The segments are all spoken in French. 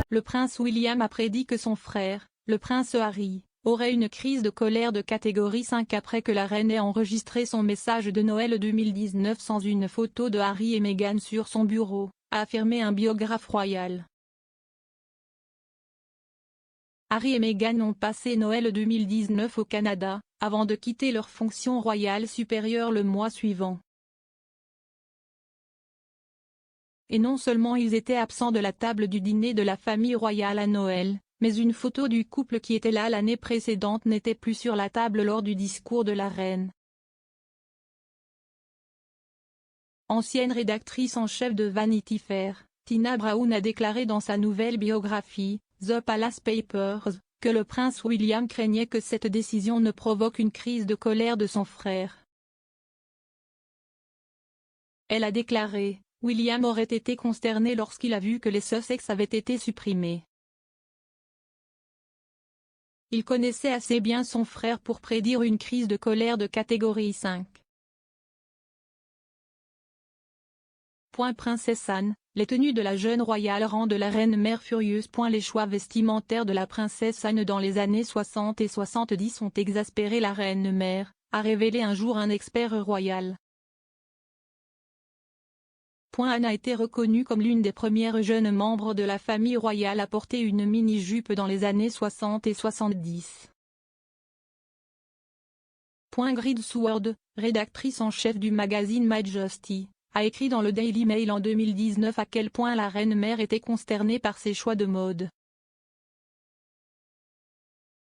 le prince William a prédit que son frère, le prince Harry, aurait une crise de colère de catégorie 5 après que la reine ait enregistré son message de Noël 2019 sans une photo de Harry et Meghan sur son bureau, a affirmé un biographe royal. Harry et Meghan ont passé Noël 2019 au Canada, avant de quitter leur fonction royale supérieure le mois suivant. Et non seulement ils étaient absents de la table du dîner de la famille royale à Noël, mais une photo du couple qui était là l'année précédente n'était plus sur la table lors du discours de la reine. Ancienne rédactrice en chef de Vanity Fair, Tina Brown a déclaré dans sa nouvelle biographie, The Palace Papers, que le prince William craignait que cette décision ne provoque une crise de colère de son frère. Elle a déclaré, William aurait été consterné lorsqu'il a vu que les Sussex avaient été supprimés. Il connaissait assez bien son frère pour prédire une crise de colère de catégorie 5. Princesse Anne, les tenues de la jeune royale rendent la reine-mère furieuse. Les choix vestimentaires de la princesse Anne dans les années 60 et 70 ont exaspéré la reine-mère, a révélé un jour un expert royal. Anne a été reconnue comme l'une des premières jeunes membres de la famille royale à porter une mini-jupe dans les années 60 et 70. Grid Seward, rédactrice en chef du magazine Majesty, a écrit dans le Daily Mail en 2019 à quel point la reine-mère était consternée par ses choix de mode.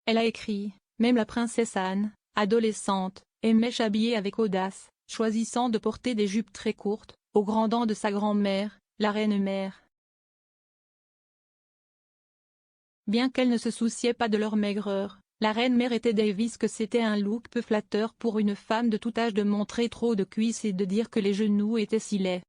Elle a écrit, même la princesse Anne, adolescente, aimait s'habiller avec audace, choisissant de porter des jupes très courtes, aux grands dents de sa grand-mère, la reine-mère. Bien qu'elle ne se souciait pas de leur maigreur, la reine-mère était d'avis que c'était un look peu flatteur pour une femme de tout âge de montrer trop de cuisses et de dire que les genoux étaient si laids.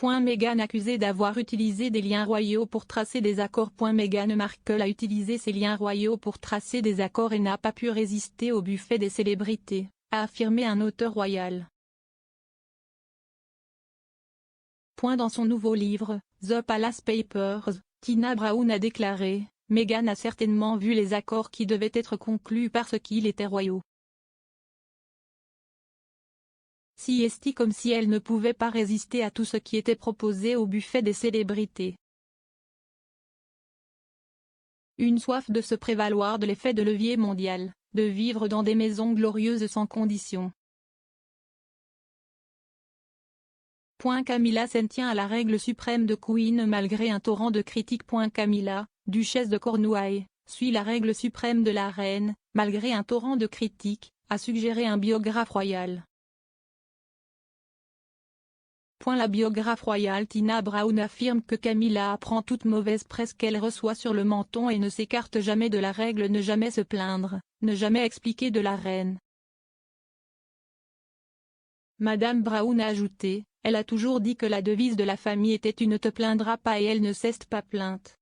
Meghan accusée d'avoir utilisé des liens royaux pour tracer des accords. Meghan Markle a utilisé ses liens royaux pour tracer des accords et n'a pas pu résister au buffet des célébrités, a affirmé un auteur royal. Dans son nouveau livre, The Palace Papers, Tina Brown a déclaré, Meghan a certainement vu les accords qui devaient être conclus parce qu'ils étaient royaux. Si est comme si elle ne pouvait pas résister à tout ce qui était proposé au buffet des célébrités. Une soif de se prévaloir de l'effet de levier mondial, de vivre dans des maisons glorieuses sans conditions. Camilla s'en tient à la règle suprême de Queen malgré un torrent de critiques. Camilla, duchesse de Cornouailles, suit la règle suprême de la reine, malgré un torrent de critiques, a suggéré un biographe royal. La biographe royale Tina Brown affirme que Camilla apprend toute mauvaise presse qu'elle reçoit sur le menton et ne s'écarte jamais de la règle ne jamais se plaindre, ne jamais expliquer de la reine. Madame Brown a ajouté, elle a toujours dit que la devise de la famille était tu ne te plaindras pas et elle ne cesse pas plainte.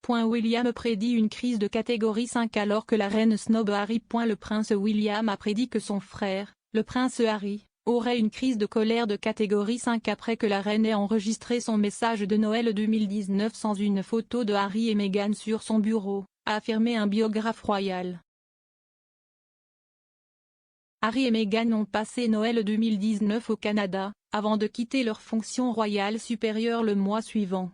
William prédit une crise de catégorie 5 alors que la reine snob Harry. Le prince William a prédit que son frère, le prince Harry, aurait une crise de colère de catégorie 5 après que la reine ait enregistré son message de Noël 2019 sans une photo de Harry et Meghan sur son bureau, a affirmé un biographe royal. Harry et Meghan ont passé Noël 2019 au Canada, avant de quitter leur fonction royale supérieure le mois suivant.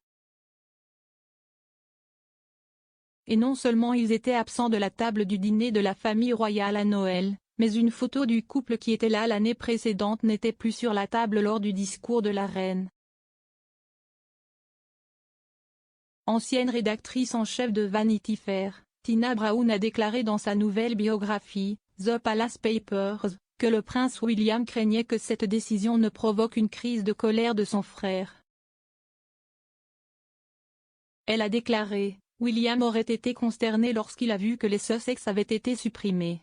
Et non seulement ils étaient absents de la table du dîner de la famille royale à Noël, mais une photo du couple qui était là l'année précédente n'était plus sur la table lors du discours de la reine. Ancienne rédactrice en chef de Vanity Fair, Tina Brown a déclaré dans sa nouvelle biographie, The Palace Papers, que le prince William craignait que cette décision ne provoque une crise de colère de son frère. Elle a déclaré, William aurait été consterné lorsqu'il a vu que les Sussex avaient été supprimés.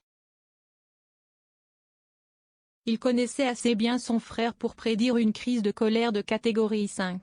Il connaissait assez bien son frère pour prédire une crise de colère de catégorie 5.